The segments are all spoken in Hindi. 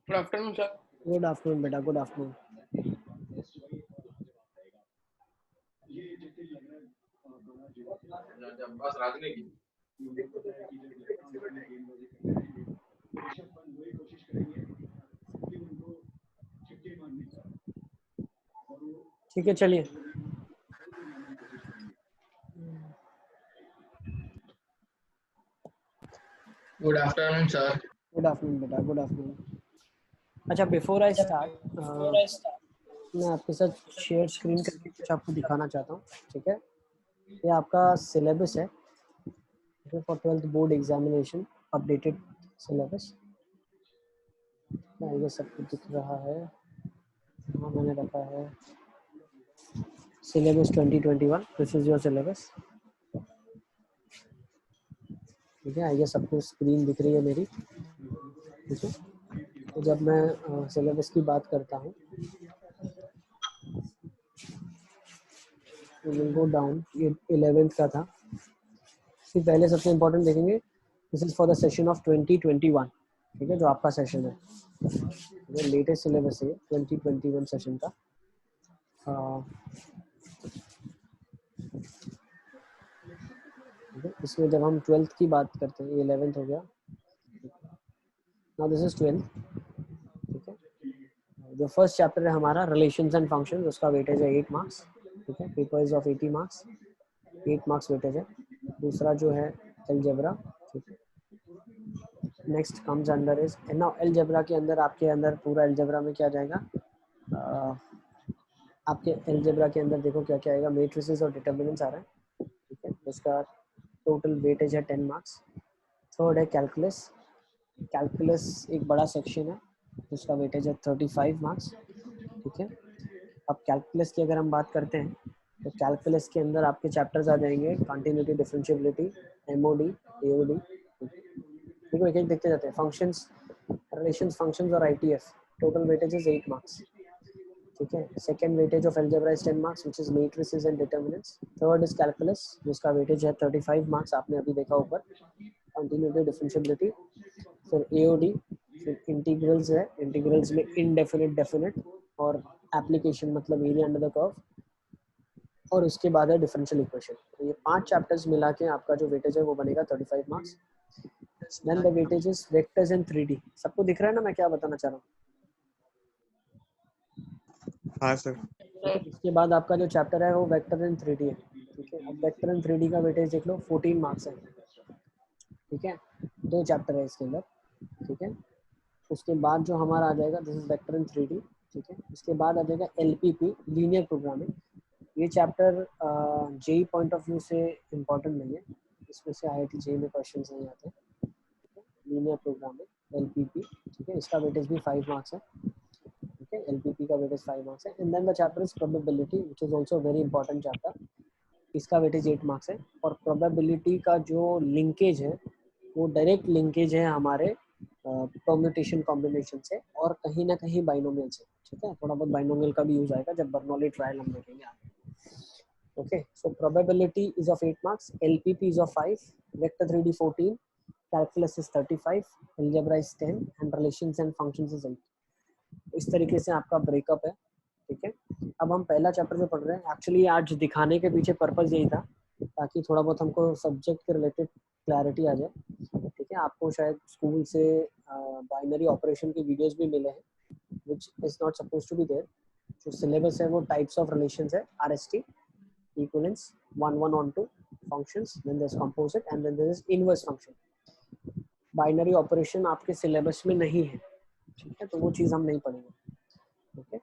Good afternoon sir. Good afternoon बेटा, गुड आफ्टरनून। बस रात की ठीक है, चलिए। Good afternoon sir. Good afternoon बेटा, गुड आफ्टरनून। अच्छा, बिफोर आई स्टार्ट मैं आपके साथ शेयर स्क्रीन करके कुछ आपको दिखाना चाहता हूँ। ठीक है, ये आपका सिलेबस है for 12th board examination, updated syllabus. ये सब कुछ दिख रहा है। हाँ, मैंने रखा है syllabus 2021। This is your syllabus. ठीक है, ये सबको स्क्रीन दिख रही है मेरी। ठीक है, तो जब मैं सिलेबस की बात करता हूँ, गो डाउन। ये 11th का था। फिर पहले सबसे इम्पोर्टेंट देखेंगे, this is for the session of 2021। ठीक है, जो आपका सेशन है, लेटेस्ट सिलेबस है 2021 सेशन का। इसमें जब हम 12th की बात करते हैं, 11th हो गया, नाउ दिस इज 12th। ठीक है, जो फर्स्ट चैप्टर है हमारा रिलेशंस एंड फंक्शंस, उसका वेटेज है 8 मार्क्स। ठीक है, paper is of 80 marks, 8 marks weightage है। दूसरा जो है अलजेब्रा। ठीक है, next comes under is now algebra के अंदर, आपके अंदर पूरा अलजेब्रा में क्या जाएगा, आपके अलजेब्रा के अंदर देखो क्या क्या आएगा, मैट्रिसेस और डिटरमिनेंट्स आ रहा है। ठीक है, इसका टोटल वेटेज है 10 मार्क्स। थर्ड है कैलकुलस। कैलकुलस एक बड़ा सेक्शन है, जिसका वेटेज है 35 मार्क्स। ठीक है, अब कैलकुलस की अगर हम बात करते हैं, तो कैलकुलस के अंदर आपके चैप्टर्स आ जाएंगे कंटिन्यूटी, डिफरेंशिएबिलिटी, एमओडी, एओडी। देखो एक एक देखते जाते हैं। फंक्शंस, रिलेशंस, फंक्शंस और ITF, total weightage is 8 marks. ठीक है, second weightage of algebra is 10 marks, which is matrices and determinants. Third is calculus, जिसका वेटेज है 35 मार्क्स, आपने अभी देखा ऊपर, कंटिन्यूटी, डिफरेंशिएबिलिटी। फिर एओडी, फिर इंटीग्रल्स है, इंटीग्रल्स में इनडेफिनिट, डेफिनिट और एप्लीकेशन, मतलब एरिया अंडर द कर्व। और उसके बाद है डिफरेंशियल इक्वेशन। तो ये 5 चैप्टर्स मिला के आपका जो वेटेज है वो बनेगा 35 marks. Then the weightage is vectors in 3D। सबको दिख रहा है ना मैं क्या बताना चाह रहा हूँ? हाँ सर। इसके बाद आपका जो चैप्टर है वो वेक्टर इन 3D है। ठीक है, अब वेक्टर इन 3D का वेटेज देख लो, 14 मार्क्स है। ठीक है, 2 चैप्टर है इसके अंदर। ठीक है, उसके बाद जो हमारा आ जाएगा, this is vector in 3D। ठीक है, इसके बाद आ जाएगा एलपीपी, लीनियर प्रोग्रामिंग। ये chapter JEE point of view से इम्पोर्टेंट नहीं है, इसमें से आईआईटी जेई में क्वेश्चंस नहीं आते। Linear programming, LPP. ठीक है, इसका वेटेज भी 5 मार्क्स है। ठीक है, एलपीपी का वेटेज 5 मार्क्स है। And then the chapter is probability, which is also very important chapter. इसका वेटेज 8 मार्क्स है। और प्रोबेबिलिटी का जो लिंकेज है, वो डायरेक्ट लिंकेज है हमारे परम्यूटेशन कॉम्बिनेशन से, और कहीं ना कहीं बाइनोमियल से। ठीक है, थोड़ा बहुत बाइनोमियल का भी यूज आएगा जब बर्नौली ट्रायल हम देखेंगे आगे। Okay, so probability is of 8 marks, LPP is of 5, vector 3D 14, calculus is 35, algebra is 10 and relations and functions is 8। इस तरीके से आपका ब्रेकअप है। ठीक है, अब हम पहला चैप्टर जो पढ़ रहे हैं, एक्चुअली आज दिखाने के पीछे पर्पस यही था, ताकि थोड़ा बहुत हमको सब्जेक्ट के रिलेटेड क्लैरिटी आ जाए। ठीक है, आपको शायद स्कूल से बाइनरी ऑपरेशन की वीडियोस भी मिले हैं, which is not suppose to be there. जो सिलेबस है वो टाइप्स ऑफ रिलेशंस है, RST, equivalence, 1 on 2 functions, then there's composite and then there is inverse function. Binary operation आपके सिलेबस में नहीं है। ठीक है, तो वो चीज़ हम नहीं पढ़ेंगे। Okay,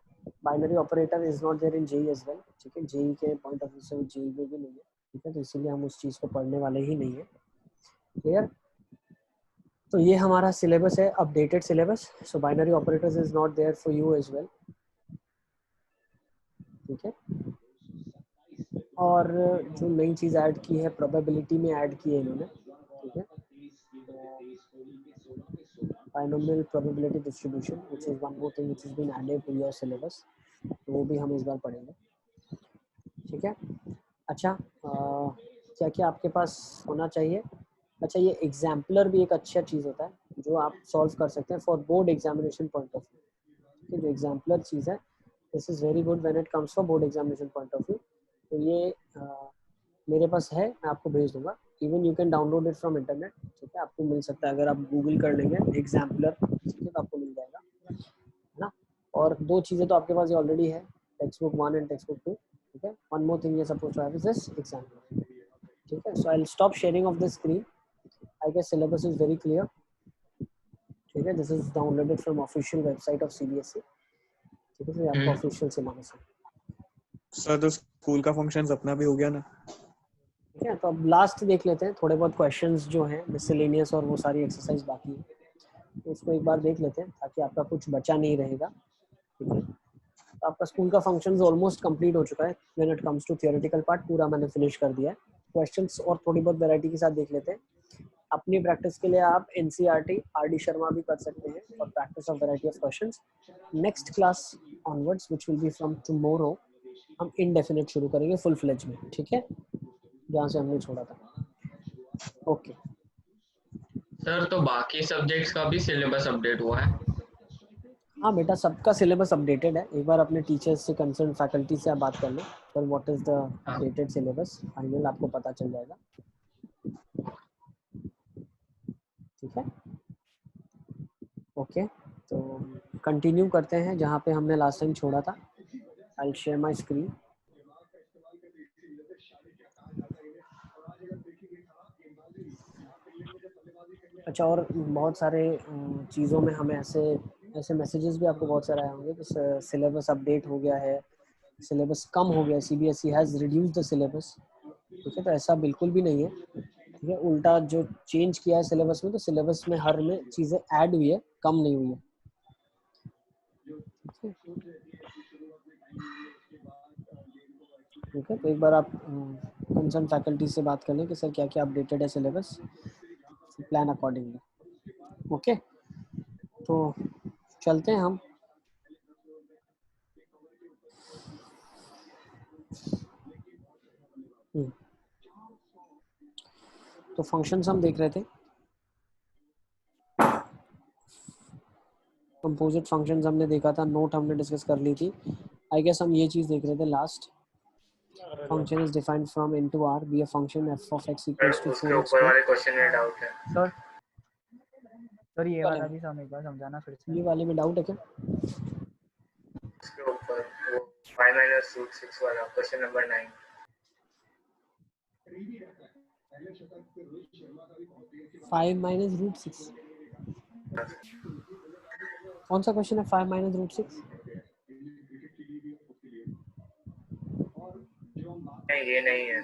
binary operator is not there in JEE as well. ठीक है, जेई के पॉइंट ऑफ व्यू से जेई में भी नहीं है। ठीक है, तो इसीलिए हम उस चीज़ को पढ़ने वाले ही नहीं है। क्लियर? तो ये हमारा सिलेबस है, updated syllabus. So binary operators is not there for you as well. ठीक है, और जो नई चीज़ ऐड की है, प्रोबेबिलिटी में ऐड की है इन्होंने। ठीक है, binomial probability distribution, which is one more thing which has been added to your syllabus, तो वो भी हम इस बार पढ़ेंगे। ठीक है, अच्छा, क्या क्या आपके पास होना चाहिए? अच्छा, ये एग्जाम्पलर भी एक अच्छा चीज़ होता है। जो आप सॉल्व कर सकते हैं for board examination point of view. जो एग्जाम्पलर चीज़ है, this is very good when it comes for board examination point of view. तो ये मेरे पास है, मैं आपको भेज दूंगा। Even you can download it from internet, ठीक है, आपको मिल सकता है। अगर आप गूगल कर लेंगे एग्जाम्पलर, ठीक है, तो आपको मिल जाएगा, है ना। और दो चीज़ें तो आपके पास ऑलरेडी है, text book 1 and text book 2, ठीक है। वन मोर थिंग ये suppose to have is this exemplar, ठीक है। So I will stop sharing of this screen. I guess syllabus is very clear, ठीक है। This is downloaded from official website of CBSE, ठीक है। तो आपको ऑफिशियल से मालूम है सर। तो स्कूल का फंक्शंस अपना भी हो गया ना? ठीक है। तो अब लास्ट देख लेते हैं, थोड़े बहुत क्वेश्चंस जो हैं मिसलेनियस और वो सारी एक्सरसाइज बाकी है, तो उसको एक बार देख लेते हैं ताकि आपका कुछ बचा नहीं रहेगा, ठीक है। तो आपका स्कूल का फंक्शंस ऑलमोस्ट कंप्लीट हो चुका है। When it comes to theoretical part पूरा मैंने फिनिश कर दिया है। क्वेश्चंस और थोड़ी बहुत वैरायटी के साथ देख लेते हैं। अपनी प्रैक्टिस के लिए आप एनसीईआरटी आरडी शर्मा भी कर सकते हैं for practice of variety of questions. Next class onwards which will be from tomorrow हम इनडेफिनेट शुरू करेंगे फुल फ्लेज में, ठीक है, जहाँ से हमने छोड़ा था। ओके सर, तो बाकी सब्जेक्ट्स का भी सिलेबस अपडेट हुआ है? हाँ बेटा, सबका सिलेबस अपडेटेड है। एक बार अपने टीचर्स से, कंसर्न फैकल्टी से आप बात कर लें, sir what is the updated syllabus, final आपको पता चल जाएगा, ठीक है। ओके, तो कंटिन्यू करते हैं जहाँ पे हमने लास्ट टाइम छोड़ा था। I will share my screen. अच्छा, और बहुत सारे चीज़ों में हमें ऐसे मैसेजेस भी आपको बहुत सारे आए होंगे कि सिलेबस अपडेट हो गया है, सिलेबस कम हो गया, CBSE has reduced the syllabus, ठीक है। तो ऐसा बिल्कुल भी नहीं है, ठीक है। उल्टा जो चेंज किया है सिलेबस में, तो सिलेबस में हर में चीज़ें ऐड हुई है, कम नहीं हुई है, ठीक है। तो एक बार आप कंसर्न फैकल्टी से बात कर लें कि सर क्या क्या अपडेटेड है सिलेबस, प्लान अकॉर्डिंगली। ओके, तो चलते हैं हम। तो फंक्शंस हम देख रहे थे, कंपोजिट फंक्शंस हमने देखा था, नोट हमने डिस्कस कर ली थी। आई गेस हम ये चीज़ देख रहे थे last. Function is defined from n to r be a function f of x equals to 4x उसके ऊपर वाले क्वेश्चन में डाउट है सर ये वाला भी हम एक बार समझाना फिर से। ये वाले में डाउट है क्या? उसके ऊपर वो 5 minus root 6 वाला क्वेश्चन नंबर 9। 5 minus root 6 कौन सा क्वेश्चन है? 5 minus root 6 नहीं, ये नहीं है।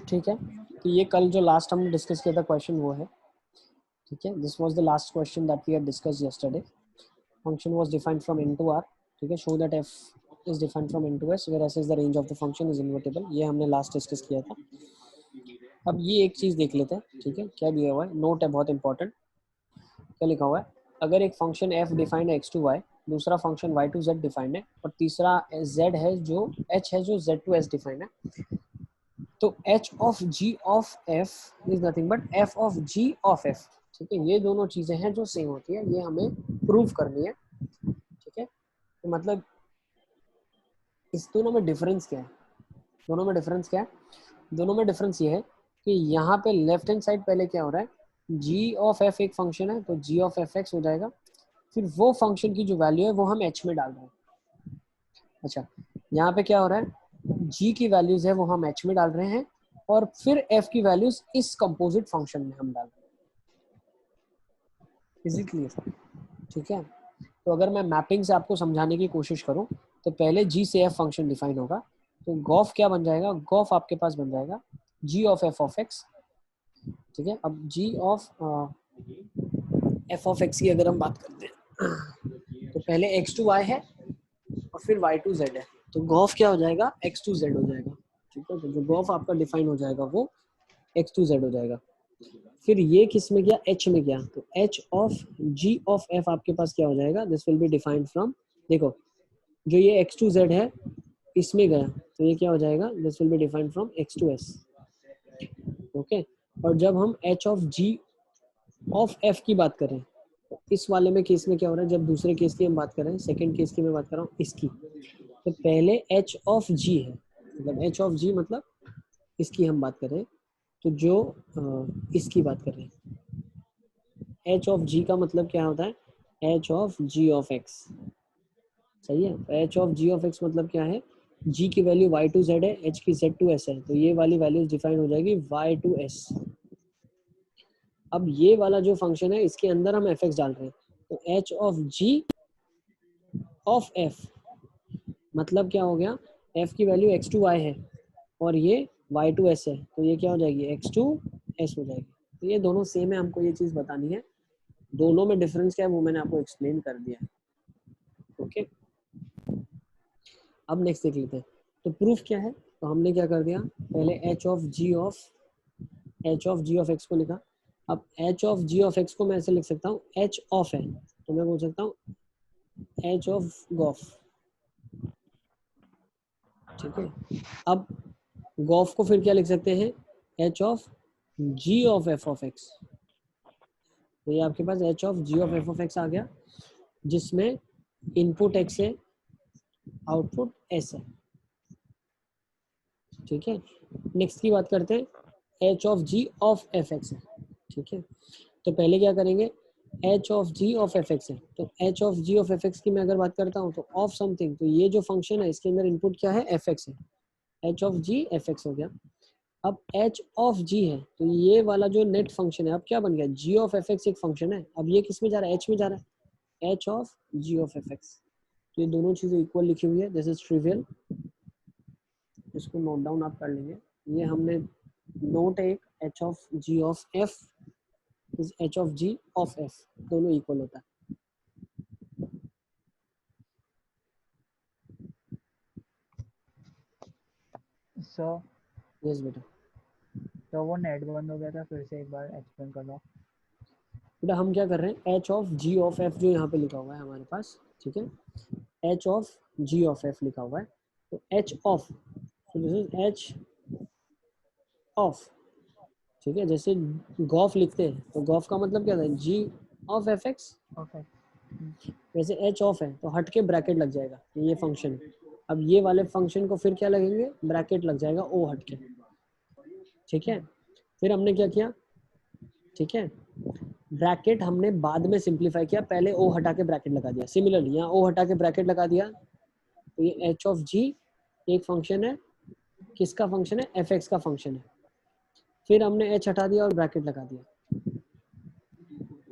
ठीक है, तो ये कल जो लास्ट हमने डिस्कस किया था क्वेश्चन वो है, ठीक है। This was the last question that we had discussed yesterday. Function was defined from n to r, ठीक है। Show that f is defined from n to s where s is the range of the function is invertible. ये हमने लास्ट डिस्कस किया था। अब ये एक चीज देख लेते हैं, ठीक है। क्या दिया हुआ है, नोट है बहुत इंपॉर्टेंट। क्या लिखा हुआ है, अगर एक फंक्शन f डिफाइंड है x to y, दूसरा function y to z defined है, और तीसरा z है जो h है जो z to s डिफाइंड है, तो h of g of f is nothing but f of g of f, ठीक है। ये दोनों चीजें हैं जो सेम होती है, ये हमें प्रूव करनी है, ठीक है। तो मतलब इस दोनों में डिफरेंस क्या है? दोनों में डिफरेंस क्या है? दोनों में डिफरेंस ये है कि यहाँ पे लेफ्ट हैंड साइड पहले क्या हो रहा है, g ऑफ f एक फंक्शन है तो g ऑफ fx हो जाएगा, फिर वो फंक्शन की जो वैल्यू है वो हम h में डाल रहे हैं। अच्छा, यहाँ पे क्या हो रहा है, g की वैल्यूज है वो हम h में डाल रहे हैं, और फिर f की वैल्यूज इस कंपोजिट फंक्शन में हम डाल रहे हैं। Is it clear? ठीक है। तो अगर मैं मैपिंग से आपको समझाने की कोशिश करूं, तो पहले g से f फंक्शन डिफाइन होगा, तो गॉफ क्या बन जाएगा, गॉफ आपके पास बन जाएगा g of f of x, ठीक है। अब g of f of x की अगर हम बात करते हैं, तो पहले x टू y है और फिर y टू z है, तो गॉफ क्या हो जाएगा, x टू z हो जाएगा, ठीक है। तो जो गॉफ आपका डिफाइन हो जाएगा वो x टू z हो जाएगा। फिर ये किस में गया, h में गया, तो h of g of f आपके पास क्या हो जाएगा, this will be defined from, देखो जो ये x टू z है इसमें गया, तो ये क्या हो जाएगा, this will be defined from x to s, okay. और जब हम H of G of F की बात करें तो इस वाले में केस में क्या हो रहा है, जब दूसरे केस की हम बात कर रहे हैं, सेकंड केस की मैं बात कर रहा हूँ इसकी, तो पहले एच ऑफ जी है, मतलब एच ऑफ जी मतलब इसकी हम बात करें तो जो इसकी बात कर रहे हैं, एच ऑफ जी का मतलब क्या होता है, H of G of X, सही है। H of G of X मतलब क्या है, जी की वैल्यू y टू z है, h की z टू s है, तो ये वाली वैल्यूज डिफाइन हो जाएगी y टू s। अब ये वाला जो फंक्शन है इसके अंदर हम एफ एक्स डाल रहे हैं, तो H of G of F मतलब क्या हो गया, एफ की वैल्यू एक्स टू वाई है और ये वाई टू एस है, तो ये क्या हो जाएगी, एक्स टू एस हो जाएगी। तो ये दोनों सेम है, हमको ये चीज़ बतानी है, दोनों में डिफरेंस क्या है वो मैंने आपको एक्सप्लेन कर दिया है। ओके, अब नेक्स्ट देख लेते हैं, तो प्रूफ क्या है, तो हमने क्या कर दिया, पहले H of G of X को लिखा। अब H of G of X को मैं ऐसे लिख सकता हूँ, एच ऑफ है तो मैं बोल सकता हूँ एच ऑफ गॉफ, ठीक है। अब गॉफ को फिर क्या लिख सकते हैं, H of G of F of X, तो ये आपके पास H of G of F of X आ गया, जिसमें इनपुट एक्स है, आउटपुट एस है, ठीक है। नेक्स्ट की बात करते हैं, H of G of F X है, ठीक है। तो पहले क्या करेंगे, H of G of F X है, तो H of G of F X की मैं अगर बात करता हूँ तो ऑफ समथिंग, तो ये जो फंक्शन है इसके अंदर इनपुट क्या है, एफ एक्स है, H of G F X हो गया। अब एच ऑफ जी है तो ये वाला जो नेट फंक्शन है अब क्या बन गया, जी ऑफ एफ एक्स एक फंक्शन है, अब ये किस में जा रहा है, एच में जा रहा है, H of G of F X. तो ये दोनों चीजें इक्वल लिखी हुई है, दिस इज ट्रिवियल, इसको नोट डाउन आप कर लेंगे। ये हमने नोट एक H of G of F is H of G of F, दोनों इक्वल होता है। सो यस बेटा, तो वो नेट बंद हो गया था, फिर से एक बार एक्सप्लेन कर दो। बेटा हम क्या कर रहे हैं, H of G of F जो यहाँ पे लिखा हुआ है हमारे पास, ठीक है, H of G of F लिखा हुआ है, तो H of, so this is H of, ठीक है। जैसे गॉफ लिखते हैं तो गॉफ का मतलब क्या था, जी ऑफ एफ एक्स, ओके। वैसे एच ऑफ है तो हट के ब्रैकेट लग जाएगा, ये फंक्शन है। अब ये वाले फंक्शन को फिर क्या लगेंगे, ब्रैकेट लग जाएगा ओ हट के, ठीक है। फिर हमने क्या किया, ठीक है, ब्रैकेट हमने बाद में सिंप्लीफाई किया, पहले ओ हटा के ब्रैकेट लगा दिया। सिमिलरली यहाँ ओ हटा के ब्रैकेट लगा दिया, तो ये एच ऑफ जी एक फंक्शन है, किसका फंक्शन है, एफ एक्स का फंक्शन है। फिर हमने एच हटा दिया और ब्रैकेट लगा दिया,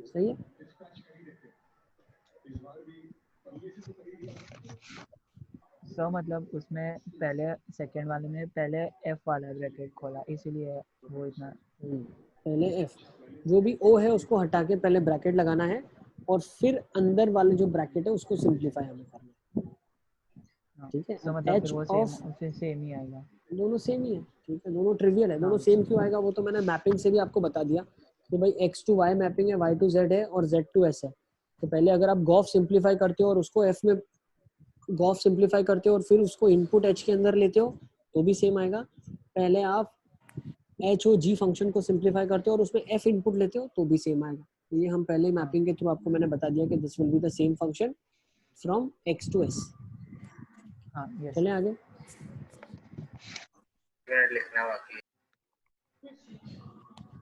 सही है। सो मतलब उसमें पहले सेकंड वाले में पहले एफ वाला ब्रैकेट खोला, इसीलिए वो इतना। पहले एफ, जो भी ओ है उसको हटा के पहले ब्रैकेट लगाना है और फिर अंदर वाले जो ब्रैकेट है उसको सिंप्लीफाई हमें करना है, ठीक है। सो अब मतलब फिर एच वो ऑफ, सेम ही आएगा। दोनों सेम ही है, ठीक है, दोनों ट्रिवियल है, दोनों हाँ। सेम क्यों आएगा वो तो मैंने मैपिंग से भी आपको बता दिया कि भाई एक्स टू वाई मैपिंग है, वाई टू जेड है और जेड टू एस है। तो पहले अगर आप गॉफ सिंप्लीफाई करते हो और उसको एफ में गॉफ सिंप्लीफाई करते हो और फिर उसको इनपुट एच के अंदर लेते हो तो भी सेम आएगा। पहले आप एच ओ जी फंक्शन को सिंप्लीफाई करते हो और उसमें एफ इनपुट लेते हो तो भी सेम आएगा। तो ये हम पहले हाँ। मैपिंग के थ्रू आपको मैंने बता दिया कि this will be the same function from X to S. हाँ यस। चले आगे, लिखना बाकी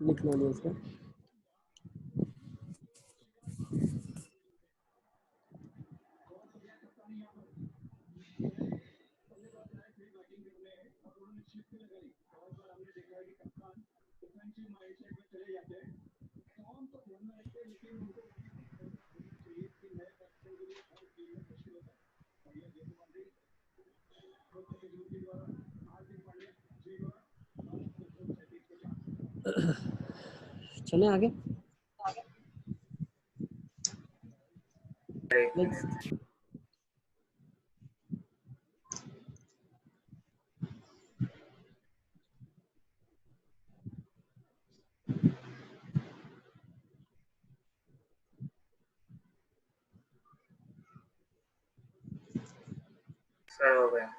लिखना नहीं इसका। चले आगे, लेट्स सर हो गया।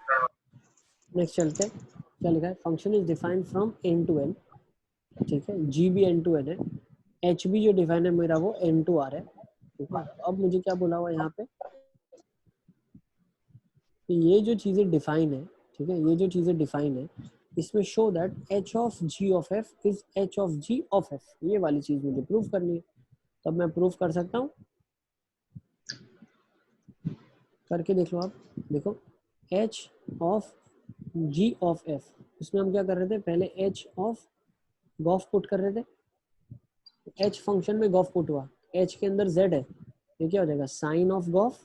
नेक्स्ट चलते हैं। क्या लिखा है, function is defined from N to N, ठीक है, जी भी N2N है, एच भी जो डिफाइन है मेरा वो N2R है, ठीक है। अब मुझे क्या बोला हुआ यहाँ पे कि ये जो चीजें डिफाइन है, ठीक है, ये जो चीजें डिफाइन है इसमें show that H of G of F is H of G of F, ये वाली चीज मुझे प्रूव करनी है। तब मैं प्रूव कर सकता हूँ, करके देख लो आप। देखो H of G of F, इसमें हम क्या कर रहे थे, पहले एच ऑफ गॉफ पुट कर रहे थे, एच फंक्शन में गॉफ पुट हुआ, एच के अंदर जेड है, ये क्या हो जाएगा साइन ऑफ गॉफ।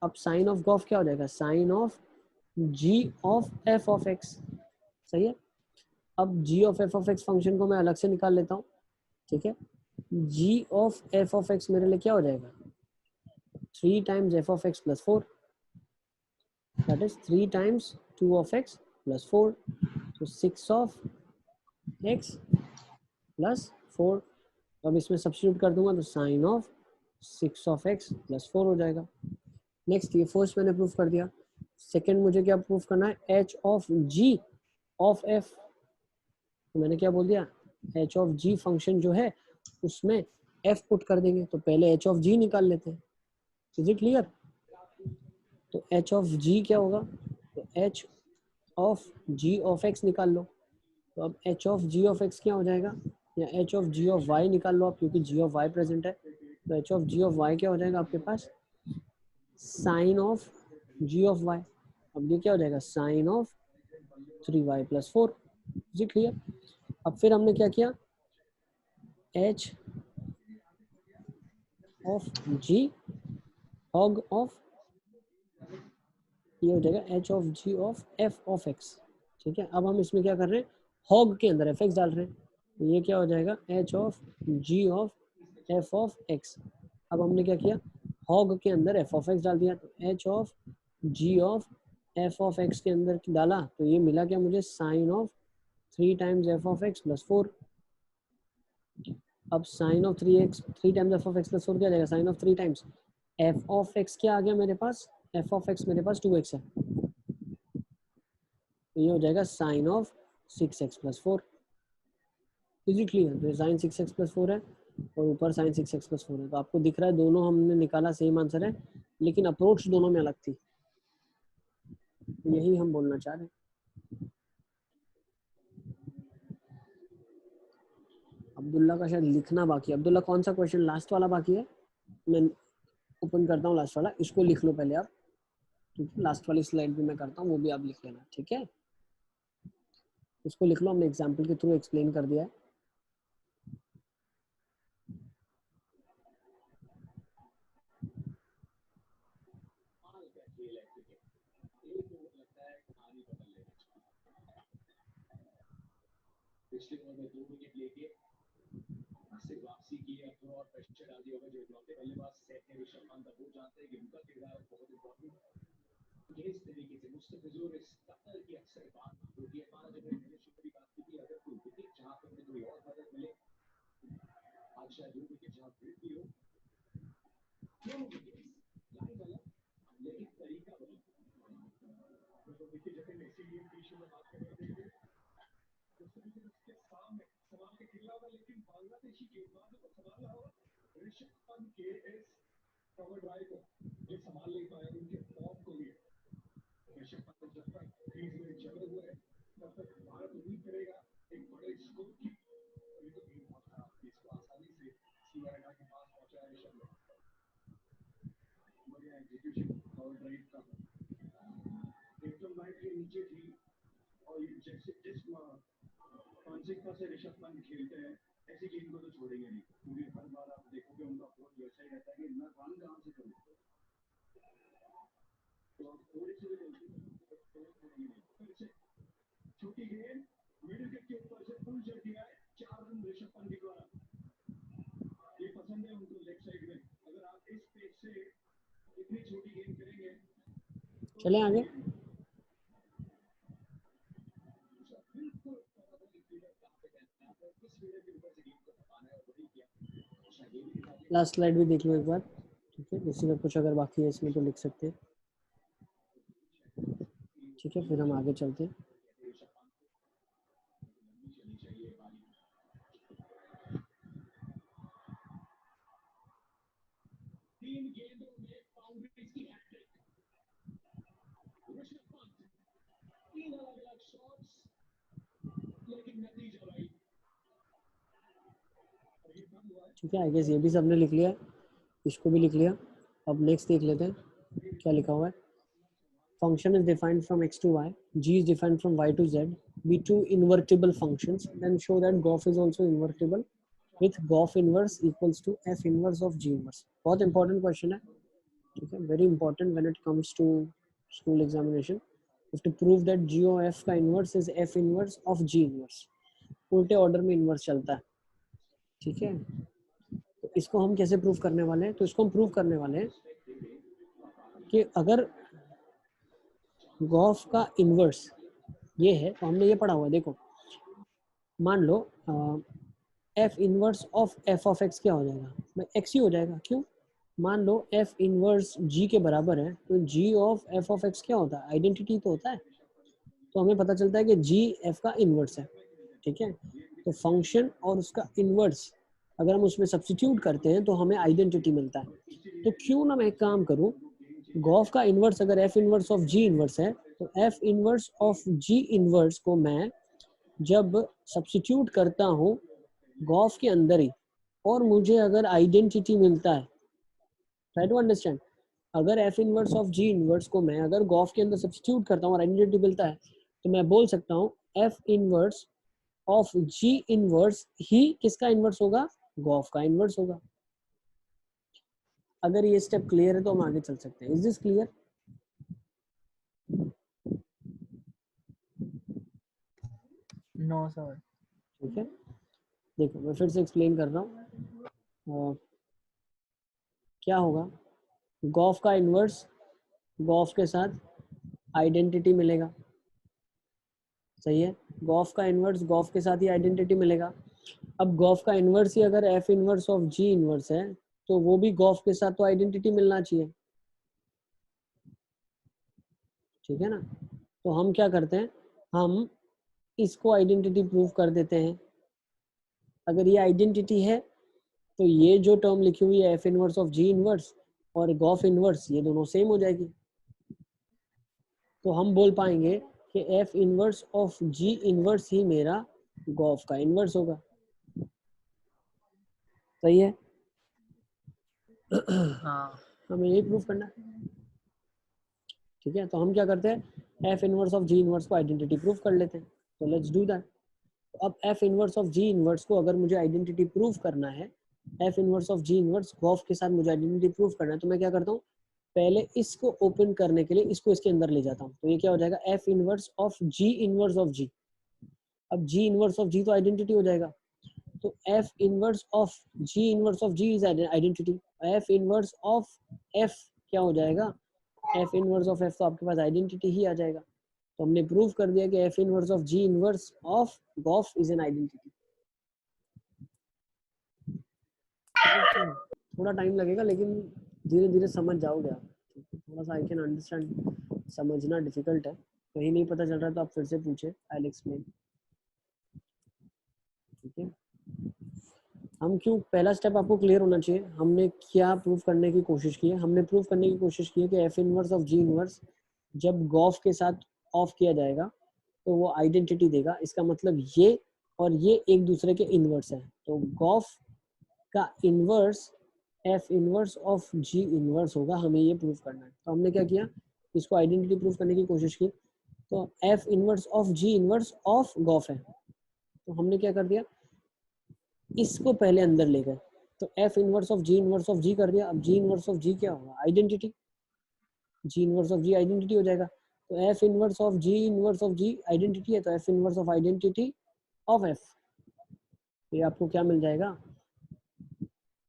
अब साइन ऑफ गॉफ क्या हो जाएगा, sine of G of F of X, सही है। अब G of F of X function को मैं अलग से निकाल लेता हूँ, ठीक है। G of F of X मेरे लिए क्या हो जाएगा, 3 times F of X plus 4, that is 3 times 2 of X plus 4, तो 6 ऑफ एक्स प्लस 4। अब इसमें सब्स्टिट्यूट कर दूंगा तो sine of 6 of X plus 4 हो जाएगा। नेक्स्ट ये फर्स्ट मैंने प्रूफ कर दिया। सेकंड मुझे क्या प्रूफ करना है, H of G of F, तो मैंने क्या बोल दिया, एच ऑफ जी फंक्शन जो है उसमें एफ पुट कर देंगे, तो पहले एच ऑफ जी निकाल लेते हैं। Is it clear? तो एच ऑफ जी क्या होगा, तो H of G of X निकाल लो, तो अब H of G of X क्या हो जाएगा, या H of G of Y निकाल लो आप, क्योंकि जी ऑफ वाई प्रेजेंट है, तो H of G of Y क्या हो जाएगा आपके पास, sine of G of Y. अब ये क्या हो जाएगा, साइन ऑफ 3y प्लस 4। जी क्लियर? अब फिर हमने क्या किया, एच ऑफ जी हॉग ऑफ, ये हो जाएगा H of G of F of X, ठीक है। अब हम इसमें क्या कर रहे हैं, हॉग के अंदर एफ एक्स डाल रहे हैं, तो ये क्या हो जाएगा, H of G of F of X. अब हमने क्या किया, हॉग के अंदर एफ ऑफ एक्स डाल दिया, तो H of G of F of X के अंदर डाला, तो ये मिला क्या मुझे, sine of 3 times F of X plus 4। अब sine of 3 times F of X plus 4 क्या आ जाएगा, sine of 3 times F of X क्या आ गया मेरे पास, एफ ऑफ एक्स मेरे पास 2x है, तो ये हो जाएगा sine of 6x plus 4। Is it clear? तो साइन 6x प्लस 4 है और ऊपर साइन 6x प्लस 4 है, तो आपको दिख रहा है दोनों हमने निकाला सेम आंसर है, लेकिन अप्रोच दोनों में अलग थी, यही हम बोलना चाह रहे हैं। अब्दुल्ला का शायद लिखना बाकी है। अब्दुल्ला कौन सा क्वेश्चन लास्ट वाला बाकी है, मैं ओपन करता हूँ लास्ट वाला, इसको लिख लो पहले आप, ठीक है। लास्ट वाली स्लाइड भी मैं करता हूँ, वो भी आप लिख लेना, ठीक है। इसको लिख लो, हमने एग्जाम्पल के थ्रू एक्सप्लेन कर दिया है। चले आगे। लास्ट स्लाइड भी देख लो एक बार, ठीक है। इसी में कुछ अगर बाकी है इसमें तो लिख सकते हैं, ठीक है। फिर हम आगे चलते हैं। ठीक है, आई गेस ये भी सबने लिख लिया, इसको भी लिख लिया। अब नेक्स्ट देख लेते हैं क्या लिखा हुआ है। Function is defined from x to y, g is defined from y to z, be two invertible functions, then show that gof is also invertible with gof inverse equals to f inverse of g inverse। बहुत इंपॉर्टेंट क्वेश्चन है, ठीक है, very important when it comes to school examination. to prove that g of f का inverse is f inverse of g inverse, उल्टे ऑर्डर में इनवर्स चलता है, ठीक है। तो इसको हम कैसे प्रूव करने वाले हैं? तो इसको हम प्रूव करने वाले हैं कि अगर गॉफ का इनवर्स ये है, तो हमने ये पढ़ा हुआ है, देखो मान लो F inverse of F of X क्या हो जाएगा, एक्स ही हो जाएगा। क्यों? मान लो एफ इनवर्स जी के बराबर है, तो जी ऑफ एफ ऑफ एक्स क्या होता है? आइडेंटिटी तो होता है। तो हमें पता चलता है कि जी एफ का इनवर्स है, ठीक है। तो फंक्शन और उसका इनवर्स अगर हम उसमें सब्स्टिट्यूट करते हैं तो हमें आइडेंटिटी मिलता है। तो क्यों ना मैं एक काम करूं, गॉफ का इनवर्स अगर F inverse of G inverse है, तो F inverse of G inverse को मैं जब सब्स्टिट्यूट करता हूँ गॉफ के अंदर ही, और मुझे अगर आइडेंटिटी मिलता है, ट्राई टू अंडरस्टैंड, अगर F inverse of G inverse को मैं अगर गॉफ के अंदर सब्स्टिट्यूट करता हूँ और आइडेंटिटी मिलता है, तो मैं बोल सकता हूँ F inverse of G inverse ही किसका इनवर्स होगा? गॉफ का इनवर्स होगा। अगर ये स्टेप क्लियर है तो हम आगे चल सकते हैं। Is this clear? No sir. ठीक है, देखो मैं फिर से एक्सप्लेन कर रहा हूँ। क्या होगा, गॉफ का इनवर्स गॉफ के साथ आइडेंटिटी मिलेगा, सही है। गॉफ का इनवर्स गॉफ के साथ ही आइडेंटिटी मिलेगा। अब गॉफ का इनवर्स ही अगर F inverse of G inverse है, तो वो भी गॉफ के साथ तो आइडेंटिटी मिलना चाहिए, ठीक है ना। तो हम क्या करते हैं, हम इसको आइडेंटिटी प्रूव कर देते हैं। अगर ये आइडेंटिटी है तो ये जो टर्म लिखी हुई है F inverse of G inverse और गॉफ इनवर्स, ये दोनों सेम हो जाएगी। तो हम बोल पाएंगे कि F inverse of G inverse ही मेरा गॉफ का इनवर्स होगा, सही है। हाँ हमें यही प्रूफ करना है, ठीक है। तो हम क्या करते हैं, F inverse of G inverse को आइडेंटिटी प्रूफ कर लेते हैं। तो लेट्स डू दैट। अब F inverse of G inverse को अगर मुझे आइडेंटिटी प्रूफ करना है, F inverse of G inverse gof के साथ मुझे आइडेंटिटी प्रूफ करना है, तो मैं क्या करता हूँ, पहले इसको ओपन करने के लिए इसको इसके अंदर ले जाता हूँ। तो ये क्या हो जाएगा, F inverse of G inverse of G. अब जी इनवर्स ऑफ जी तो आइडेंटिटी हो जाएगा, तो F inverse of G inverse of G is identity. F inverse of F क्या हो जाएगा, एफ इनवर्स ऑफ एफ तो आपके पास आइडेंटिटी ही आ जाएगा। तो हमने प्रूव कर दिया कि F inverse of G inverse of Gauff is an identity. थोड़ा टाइम लगेगा लेकिन धीरे धीरे समझ जाओगे आप, थोड़ा सा आई कैन अंडरस्टैंड, समझना डिफिकल्ट है। कहीं नहीं पता चल रहा है तो आप फिर से पूछे, आई विल एक्सप्लेन, ठीक है। हम क्यों, पहला स्टेप आपको क्लियर होना चाहिए, हमने क्या प्रूव करने की कोशिश की है। हमने प्रूव करने की कोशिश की है कि F inverse of G inverse जब गॉफ के साथ ऑफ किया जाएगा तो वो आइडेंटिटी देगा। इसका मतलब ये और ये एक दूसरे के इनवर्स है, तो गॉफ का inverse F inverse of G inverse होगा। हमें ये प्रूव करना है। तो हमने क्या किया, इसको आइडेंटिटी प्रूव करने की कोशिश की। तो F inverse of G inverse of gof है, तो हमने क्या कर दिया, इसको पहले अंदर ले गए। तो एफ इनवर्स ऑफ जी कर दिया। अब जी इनवर्स ऑफ जी क्या होगा, identity. G inverse of G identity हो जाएगा। तो F inverse of G identity है, तो F inverse of identity of F, ये आपको क्या मिल जाएगा,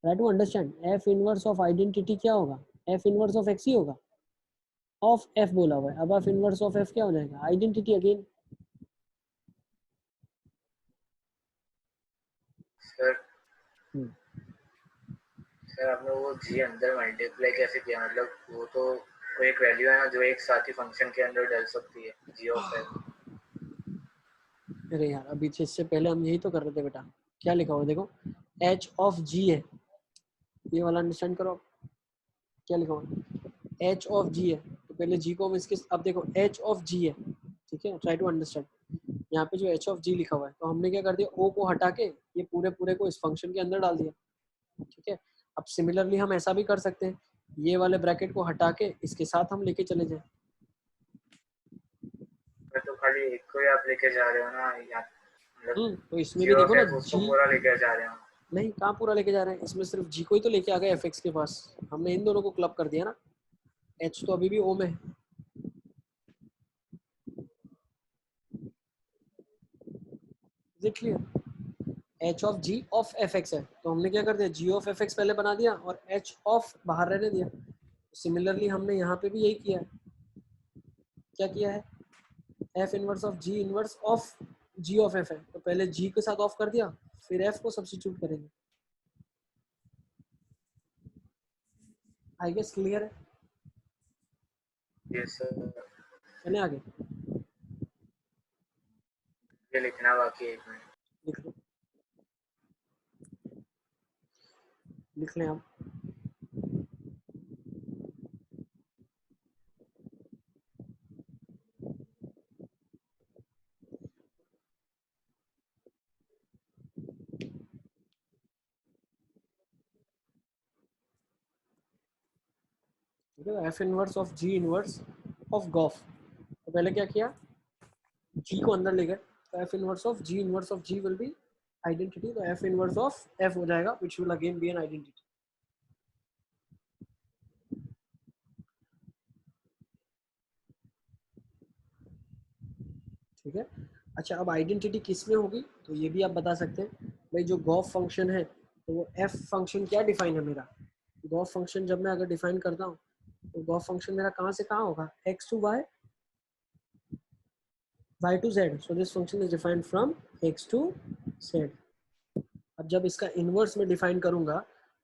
try to understand. F inverse of identity क्या होगा, एफ इनवर्स ऑफ एक्स ही होगा, ऑफ एफ बोला हुआ है। अब एफ इनवर्स ऑफ एफ क्या हो जाएगा, आइडेंटिटी अगेन। सर सर आपने वो जी अंदर मल्टीप्लाई कैसे किया, मतलब वो तो कोई एक वैल्यू है ना जो एक साथ ही फंक्शन के अंदर डल सकती है, जी ऑफ एफ। अरे यार अभी इससे पहले हम यही तो कर रहे थे बेटा। क्या लिखा हुआ देखो, एच ऑफ जी है, ये वाला अंडरस्टैंड करो। क्या लिखा हुआ, एच ऑफ जी है, तो पहले जी को हम इसके, अब देखो एच ऑफ जी है, ठीक है, ट्राई टू अंडरस्टैंड। यहाँ पे जो एच ऑफ जी लिखा हुआ है, तो हमने क्या कर दिया, ओ को हटा के ये पूरे पूरे को इस फंक्शन के अंदर डाल दिया। ठीक है। अब सिमिलरली हम ऐसा भी कर सकते हैं, ये वाले ब्रैकेट को हटा के इसके साथ हम लेके चले जाएं। तो खाली एक को ही आप लेके जा रहे हो ना, या मतलब तो इसमें जी भी देखो ऑफ ना एफ उसको जी, पूरा लेके जा रहे हो? नहीं कहाँ पूरा लेके जा रहे हैं, इसमें सिर्फ जी को ही तो लेके आ गए एफ एक्स के पास, हमने इन दोनों को क्लब कर दिया ना, एच तो अभी भी ओ में है। Is it clear? H of G of F X है, तो हमने क्या कर दिया, जी ऑफ एफ एक्स पहले बना दिया और एच ऑफ बाहर रहने दिया। सिमिलरली हमने यहाँ पे भी यही किया है, क्या किया है, F inverse of G inverse of G of F है, तो पहले जी के साथ ऑफ कर दिया, फिर एफ को सब्स्टिट्यूट करेंगे। आई गेस क्लियर है, ये सर, चले आगे, ये लिखना बाकी है, एक मिनट। लिख लो, लिख लें आप। ठीक है, F inverse of G inverse of gof, तो पहले क्या किया, जी को अंदर ले गए, तो F inverse of G will be identity, तो एफ इनवर्स ऑफ एफ हो जाएगा which will again be an identity. ठीक है। अच्छा, अब आइडेंटिटी किस में होगी, तो ये भी आप बता सकते हैं भाई, जो गॉफ फंक्शन है तो वो एफ फंक्शन क्या डिफाइन है मेरा, गॉफ फंक्शन जब मैं अगर डिफाइन करता हूँ तो गॉफ फंक्शन मेरा कहाँ से कहाँ होगा, X to Y, y to z, so this function is defined from x to z। अब जब इसका इनवर्स में डिफाइन करूंगा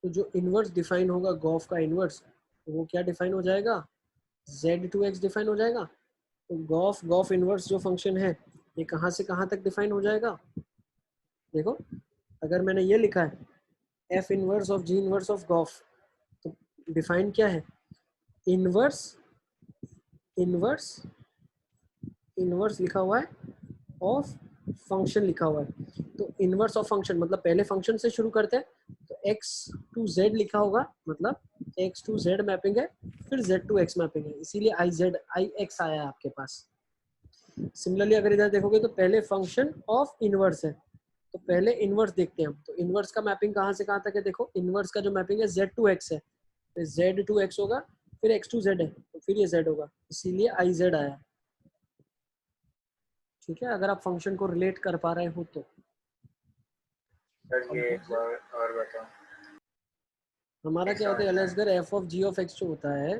तो जो इनवर्स डिफाइन होगा गॉफ का इनवर्स, तो वो क्या डिफाइन हो जाएगा, z to x डिफाइन हो जाएगा। तो गॉफ गॉफ इनवर्स जो फंक्शन है ये कहाँ से कहाँ तक डिफाइन हो जाएगा, देखो अगर मैंने ये लिखा है f inverse of g inverse of gof, तो डिफाइन क्या है, इनवर्स इनवर्स इनवर्स लिखा हुआ है ऑफ फंक्शन लिखा हुआ है, तो इनवर्स ऑफ फंक्शन मतलब पहले फंक्शन से शुरू करते हैं, तो x टू z लिखा होगा, मतलब x टू z मैपिंग है, फिर z टू x मैपिंग है, इसीलिए आई एक्स आया है आपके पास। सिमिलरली अगर इधर देखोगे तो पहले फंक्शन ऑफ इनवर्स है, तो पहले इनवर्स देखते हैं हम, तो इनवर्स का मैपिंग कहाँ से कहाँ तक है, देखो इनवर्स का जो मैपिंग है z टू x है, फिर z टू x होगा, फिर x टू z है, तो फिर ये z होगा, इसीलिए आई जेड आया। ठीक है, अगर आप फंक्शन को रिलेट कर पा रहे हो तो। सर ये एक बार और बताओ। हमारा क्या होता है, एलएसगर F of G of X जो होता है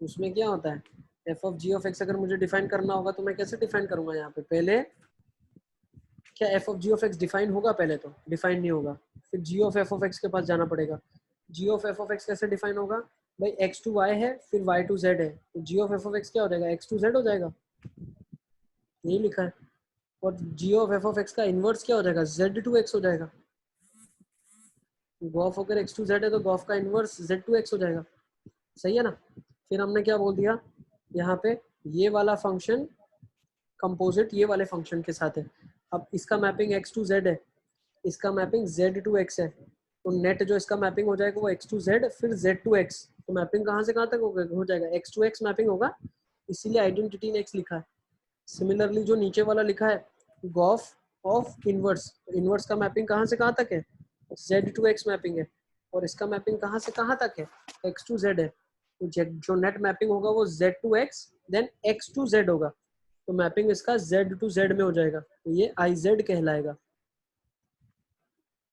उसमें क्या होता है, F of G of X अगर मुझे डिफाइन करना होगा तो मैं कैसे डिफाइन करूंगा, यहाँ पे पहले क्या F of G of X define होगा, पहले तो डिफाइन नहीं होगा, फिर G of F of X के पास जाना पड़ेगा। G of F of X कैसे डिफाइन होगा, भाई एक्स टू वाई है फिर वाई टू जेड है, तो जी ऑफ एफ ऑफ एक्स क्या हो जाएगा, एक्स टू जेड हो जाएगा, यही लिखा है। और G of F of x का इनवर्स क्या हो जाएगा, जेड टू एक्स हो जाएगा, गॉफ अगर एक्स टू जेड है तो गॉफ का इनवर्स जेड टू एक्स हो जाएगा, सही है ना। फिर हमने क्या बोल दिया, यहाँ पे ये वाला फंक्शन कंपोजिट ये वाले फंक्शन के साथ है, अब इसका मैपिंग x टू z है, इसका मैपिंग z टू x है, तो नेट जो इसका मैपिंग हो जाएगा वो x टू z फिर z टू x, तो मैपिंग कहाँ से कहाँ तक हो जाएगा, x टू x मैपिंग होगा, इसीलिए आइडेंटिटी ने x लिखा है। सिमिलरली जो नीचे वाला लिखा है गॉफ ऑफ इनवर्स, इनवर्स का मैपिंग कहाँ से कहाँ तक है, z टू x मैपिंग है, और इसका मैपिंग कहाँ से कहाँ तक है, x टू z है, तो जो नेट मैपिंग होगा वो z to x then x to z होगा, तो मैपिंग इसका z टू z में हो जाएगा, तो ये आई जेड कहलाएगा।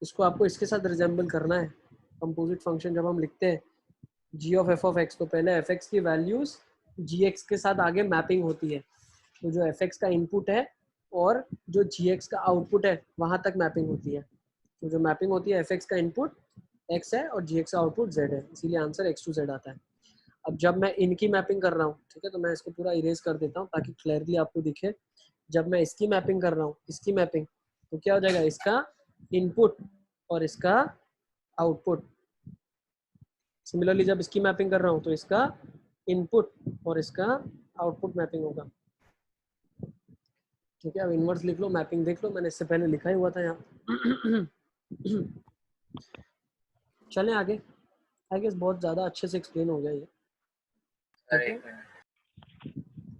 इसको आपको इसके साथ रिजेंबल करना है, कंपोजिट फंक्शन जब हम लिखते हैं g of F of X, तो पहले एफ एक्स की वैल्यूज जी एक्स के साथ आगे मैपिंग होती है, तो जो एफ एक्स का इनपुट है और जो जी एक्स का आउटपुट है वहां तक मैपिंग होती है, तो जो मैपिंग होती है एफ एक्स का इनपुट x है और जी एक्स का आउटपुट z है, इसीलिए आंसर x टू z आता है। अब जब मैं इनकी मैपिंग कर रहा हूँ, ठीक है, तो मैं इसको पूरा इरेज कर देता हूँ ताकि क्लियरली आपको दिखे, जब मैं इसकी मैपिंग कर रहा हूँ, इसकी मैपिंग, तो क्या हो जाएगा, इसका इनपुट और इसका आउटपुट। सिमिलरली जब इसकी मैपिंग कर रहा हूँ तो इसका इनपुट और इसका आउटपुट मैपिंग होगा। ठीक है, अब इनवर्स लिख लो, मैपिंग देख लो, मैंने इससे पहले लिखा ही हुआ था यहाँ। चलें आगे। आई गेस बहुत ज़्यादा अच्छे से एक्सप्लेन हो गया ये। सर ठीक है, एक मिनट।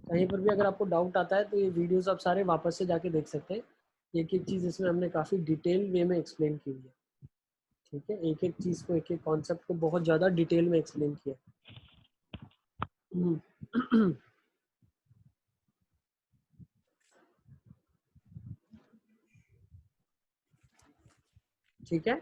कहीं पर भी अगर आपको डाउट आता है तो ये वीडियोस आप सारे वापस से जाके देख सकते हैं। एक एक चीज़ इसमें हमने काफ़ी डिटेल वे में एक्सप्लेन की हुई है। ठीक है, एक एक चीज़ को, एक एक कॉन्सेप्ट को बहुत ज़्यादा डिटेल में एक्सप्लेन किया। ठीक है,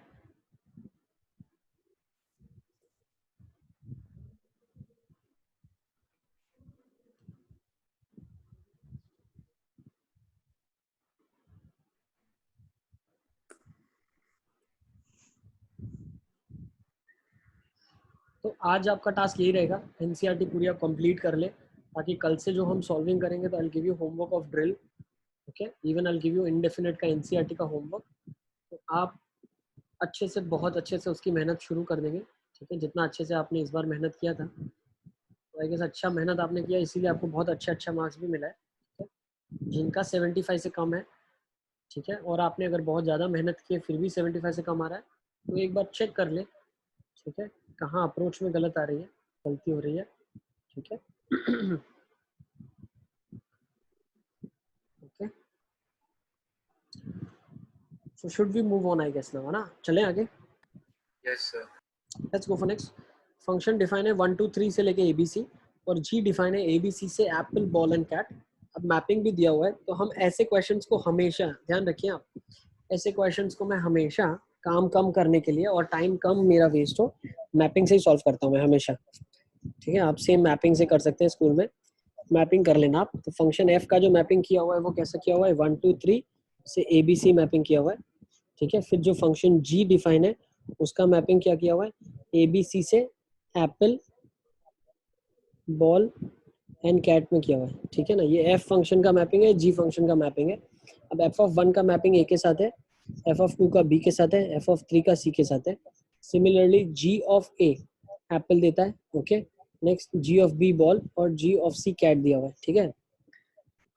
तो आज आपका टास्क यही रहेगा, एनसीईआरटी पूरी आप कंप्लीट कर ले, ताकि कल से जो हम सॉल्विंग करेंगे तो I give you homework of drill. Okay, even I give you indefinite का एनसीईआरटी का होमवर्क। तो आप अच्छे से, बहुत अच्छे से उसकी मेहनत शुरू कर देंगे। ठीक है, जितना अच्छे से आपने इस बार मेहनत किया था, तो आई गेस अच्छा मेहनत आपने किया, इसीलिए आपको बहुत अच्छा मार्क्स भी मिला है। ठीक है, जिनका 75 से कम है, ठीक है, और आपने अगर बहुत ज़्यादा मेहनत की है फिर भी 75 से कम आ रहा है, तो एक बार चेक कर ले। ठीक है, कहाँ अप्रोच में गलत आ रही है, गलती हो रही है। ठीक है। Okay, so should we move on I guess now, है ना? चलें आगे। Yes sir. Let's go for next. Function define है 1 2 3 से लेके एबीसी, और जी डिफाइन है एबीसी से एप्पल बॉल एंड कैट। अब मैपिंग भी दिया हुआ है, तो हम ऐसे क्वेश्चंस को हमेशा ध्यान रखिए आप, ऐसे क्वेश्चंस को मैं हमेशा काम कम करने के लिए और टाइम कम मेरा वेस्ट हो, मैपिंग से ही सॉल्व करता हूँ मैं हमेशा। ठीक है, आप सेम मैपिंग से कर सकते हैं, स्कूल में मैपिंग कर लेना आप। तो फंक्शन एफ का जो मैपिंग किया हुआ है वो कैसा किया हुआ है, 1 2 3 से एबीसी मैपिंग किया हुआ है। ठीक है, फिर जो फंक्शन जी डिफाइन है उसका मैपिंग क्या किया हुआ है, एबीसी से एप्पल बॉल एंड कैट में किया हुआ है। ठीक है ना, ये एफ फंक्शन का मैपिंग है, जी फंक्शन का मैपिंग है। अब एफ ऑफ 1 का मैपिंग ए के साथ है, एफ ऑफ 2 का बी के साथ है, एफ ऑफ 3 का सी के साथ है। Similarly G of A apple देता है। Okay, next G of B ball और जी ऑफ सी कैट दिया हुआ है। ठीक है,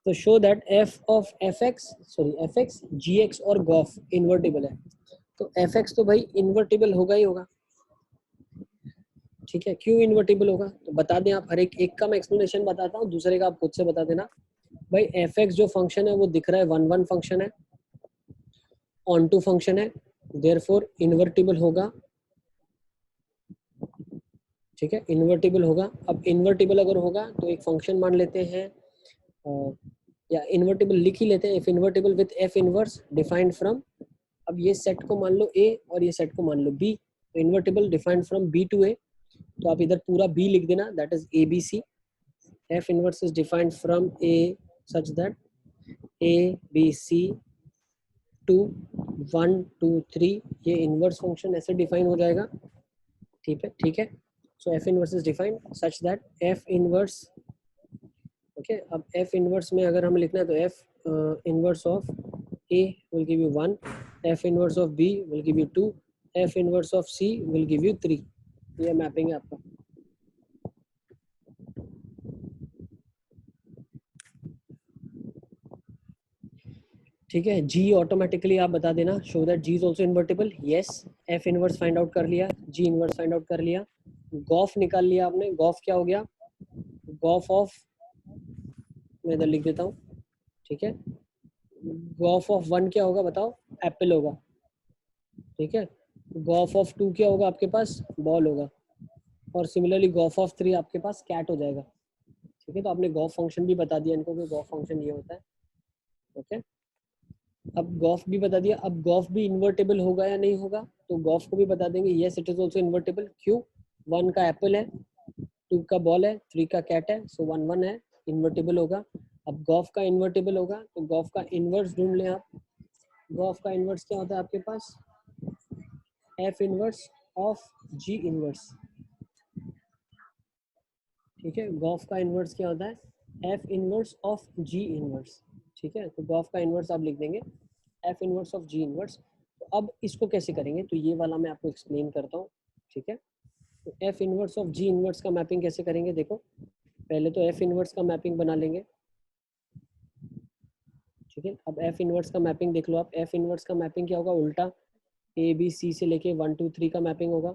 तो show that F of F X G X और गॉफ इन्वर्टिबल है। तो एफ एक्स तो भाई इन्वर्टिबल होगा ही होगा। ठीक है, क्यों इन्वर्टिबल होगा तो बता दें आप, हर एक का मैं एक्सप्लेनेशन बताता हूँ, दूसरे का आप खुद से बता देना। भाई एफ एक्स जो फंक्शन है वो दिख रहा है 1 1 फंक्शन है, ऑन टू फंक्शन है, देयरफॉर इन्वर्टिबल होगा। ठीक है, इन्वर्टिबल होगा। अब इन्वर्टिबल अगर होगा तो एक फंक्शन मान लेते हैं, या इन्वर्टिबल लिख ही लेते हैं, if invertible with F inverse defined from, अब ये सेट को मान लो ए और ये सेट को मान लो बी, तो invertible defined from B to A, तो आप इधर पूरा बी लिख देना, that is A B C. F inverse is defined from A such that A B C 2 1 2 3, ये इनवर्स फंक्शन ऐसे डिफाइन हो जाएगा। ठीक है, ठीक है, so F inverse is defined such that F inverse, okay, अब एफ इनवर्स में अगर हम लिखना है तो F inverse of A will give you 1, F inverse of B will give you 2, F inverse of C will give you 3। ये मैपिंग है आपका। ठीक है, जी ऑटोमेटिकली आप बता देना, show that G is also invertible. Yes, F inverse find out कर लिया, जी इनवर्स फाइंड आउट कर लिया, गॉफ निकाल लिया आपने। गॉफ क्या हो गया, गॉफ ऑफ, मैं इधर लिख देता हूँ। ठीक है, गॉफ ऑफ 1 क्या होगा बताओ, एप्पल होगा। ठीक है, गॉफ ऑफ 2 क्या होगा आपके पास, बॉल होगा, और सिमिलरली गॉफ ऑफ 3 आपके पास कैट हो जाएगा। ठीक है, तो आपने गॉफ फंक्शन भी बता दिया इनको कि गॉफ फंक्शन ये होता है। ओके, अब गॉफ भी बता दिया। अब गॉफ भी इन्वर्टेबल होगा या नहीं होगा, तो गॉफ को भी बता देंगे, yes it is also invertible. क्यों, 1 का एप्पल है, 2 का बॉल है, 3 का कैट है, सो 1 1 है, इन्वर्टेबल होगा। अब गॉफ का इन्वर्टेबल होगा तो गॉफ का इनवर्स ढूंढ लें आप। गॉफ का इनवर्स क्या होता है आपके पास, F inverse of G inverse. ठीक है, गॉफ का इनवर्स क्या होता है, F inverse of G inverse. ठीक है, तो गॉफ का इनवर्स आप लिख देंगे F inverse of G inverse. तो अब इसको कैसे करेंगे, तो ये वाला मैं आपको एक्सप्लेन करता हूँ। ठीक है, तो F inverse of G inverse का मैपिंग कैसे करेंगे, देखो पहले तो एफ इनवर्स का मैपिंग बना लेंगे। ठीक है, अब एफ इनवर्स का मैपिंग देख लो आप, एफ इनवर्स का मैपिंग क्या होगा, उल्टा ए बी सी से लेके 1 2 3 का मैपिंग होगा।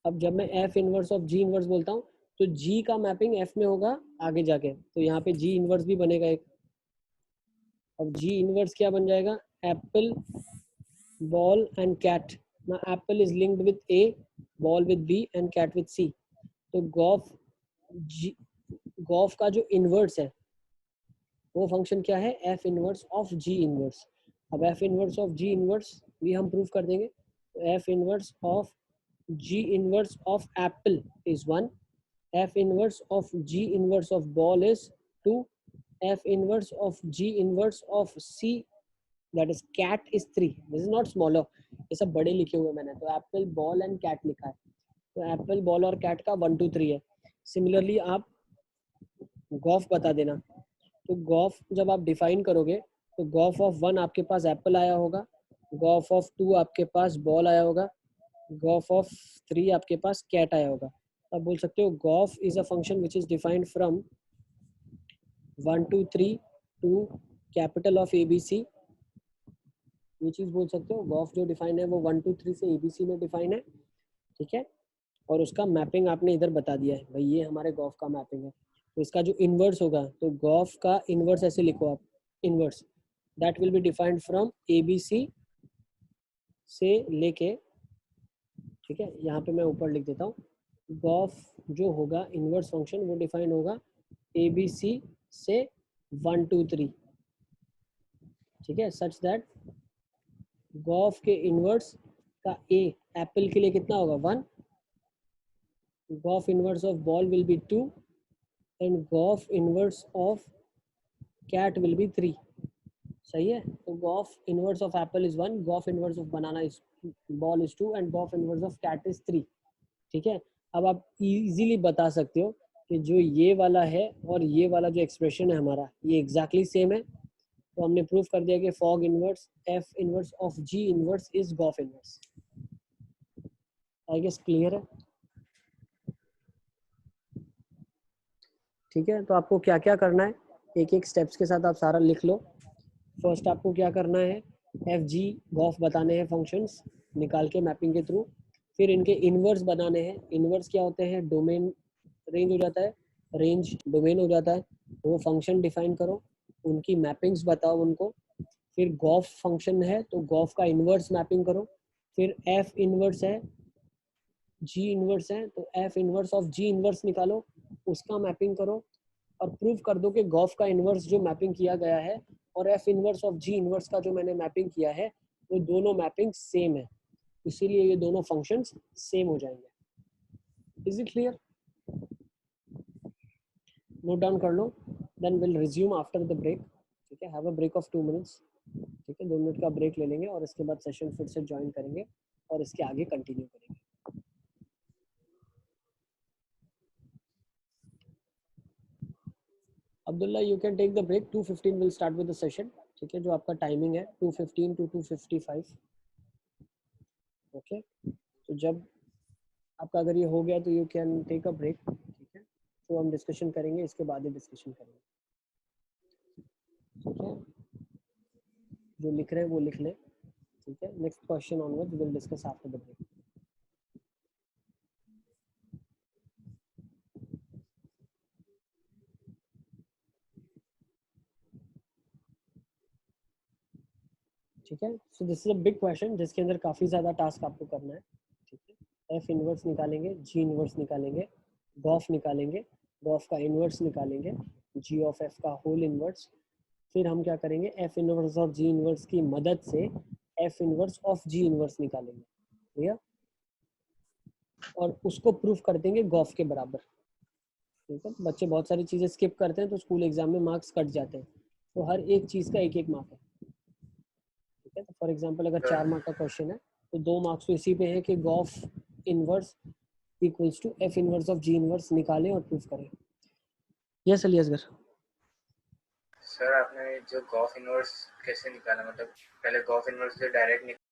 अब जब मैं F inverse of G inverse बोलता हूँ तो जी का मैपिंग एफ में होगा आगे जाके, तो यहाँ पे जी इनवर्स भी बनेगा एक। अब जी इनवर्स क्या बन जाएगा, एप्पल बॉल एंड कैट। ना apple is linked with A, ball with B and cat with C. तो गॉफ का जो इनवर्स है वो फंक्शन क्या है, F inverse of G inverse. अब F inverse of G inverse भी हम प्रूव कर देंगे। तो F inverse of G inverse of apple is 1, F inverse of G inverse of ball is 2, F inverse of G inverse of C that is cat is 3. This is not smaller, ये सब बड़े लिखे हुए मैंने, तो apple ball and cat लिखा है, तो apple ball और cat का 1 2 3 है। सिमिलरली आप golf बता देना, तो golf जब आप डिफाइन करोगे तो golf of 1 आपके पास apple आया होगा, golf of 2 आपके पास ball आया होगा, golf of 3 आपके पास cat आया होगा। आप बोल सकते हो golf is a function which is defined from 1 2 3 to capital of ABC। ये चीज बोल सकते हो, golf जो डिफाइन है वो 1 2 3 से ABC में डिफाइन है, ठीक है। और उसका मैपिंग आपने इधर बता दिया है, भाई ये हमारे golf का मैपिंग है। तो इसका जो इनवर्स होगा, तो golf का इनवर्स ऐसे लिखो आप, inverse that will be defined from ABC से लेके, ठीक है। यहाँ पे मैं ऊपर लिख देता हूँ, गॉफ जो होगा इनवर्स फंक्शन वो डिफाइन होगा ABC से 1 2 3, ठीक है, सच दैट गॉफ के इनवर्स का ए एप्पल के लिए कितना होगा 1, gof inverse of ball will be 2 and gof inverse of cat will be 3। सही है, तो gof inverse of apple is 1, gof inverse of banana is ball is 2 and gof inverse of cat is 3, ठीक है। अब आप इजीली बता सकते हो कि जो ये वाला है और ये वाला जो एक्सप्रेशन है हमारा ये एग्जैक्टली सेम है। तो हमने प्रूफ कर दिया कि fog inverse F inverse of G inverse is gof inverse. I guess clear है, ठीक है। तो आपको क्या क्या करना है, एक एक स्टेप्स के साथ आप सारा लिख लो। फर्स्ट आपको क्या करना है, एफ जी गॉफ बताने हैं फंक्शंस निकाल के मैपिंग के थ्रू, फिर इनके इनवर्स बनाने हैं। इनवर्स क्या होते हैं, डोमेन रेंज हो जाता है, रेंज डोमेन हो जाता है, वो फंक्शन डिफाइन करो, उनकी मैपिंग्स बताओ उनको। फिर गॉफ फंक्शन है तो गॉफ का इनवर्स मैपिंग करो, फिर एफ इनवर्स है, जी इनवर्स है तो F inverse of G inverse निकालो, उसका मैपिंग करो और प्रूव कर दो कि गॉफ का इनवर्स जो मैपिंग किया गया है और F inverse of G inverse का जो मैंने मैपिंग किया है वो दोनों मैपिंग सेम है, इसीलिए ये दोनों फंक्शंस सेम हो जाएंगे। Is it clear, note down कर लो, then will resume after the break, ठीक है। Have a break of 2 minutes, ठीक है, 2 मिनट का ब्रेक ले लेंगे और इसके बाद सेशन फिर से ज्वाइन करेंगे और इसके आगे कंटिन्यू करेंगे। Abdullah you can take the break, 2:15 will start with the session, ठीक है, जो आपका टाइमिंग है 2:15 to 2:55, ओके। तो जब आपका अगर ये हो गया तो you can take a break, ठीक है। तो हम डिस्कशन करेंगे, इसके बाद ही डिस्कशन करेंगे, ठीक है। जो लिख रहे हैं वो लिख ले, ठीक है। Next question onward will discuss after the break. ठीक है, so this is a big question जिसके अंदर काफ़ी ज़्यादा टास्क आपको करना है, ठीक है। एफ इनवर्स निकालेंगे, जी इनवर्स निकालेंगे, गॉफ निकालेंगे, गॉफ का इनवर्स निकालेंगे, जी ऑफ एफ का होल इनवर्स, फिर हम क्या करेंगे, F inverse of G inverse की मदद से F inverse of G inverse निकालेंगे, भैया, और उसको प्रूफ कर देंगे गॉफ के बराबर, ठीक है। बच्चे बहुत सारी चीज़ें स्किप करते हैं तो स्कूल एग्जाम में मार्क्स कट जाते हैं, तो हर एक चीज़ का एक एक मार्क है, ठीक है। तो फॉर एग्जांपल अगर 4 मार्क का क्वेश्चन है तो 2 मार्क्स तो इसी पे है कि गॉफ inverse equals to F inverse of G inverse निकालें और प्रूफ करें। यस अली असगर सर आपने जो गॉफ इनवर्स कैसे निकाला, मतलब पहले गॉफ इनवर्स से डायरेक्ट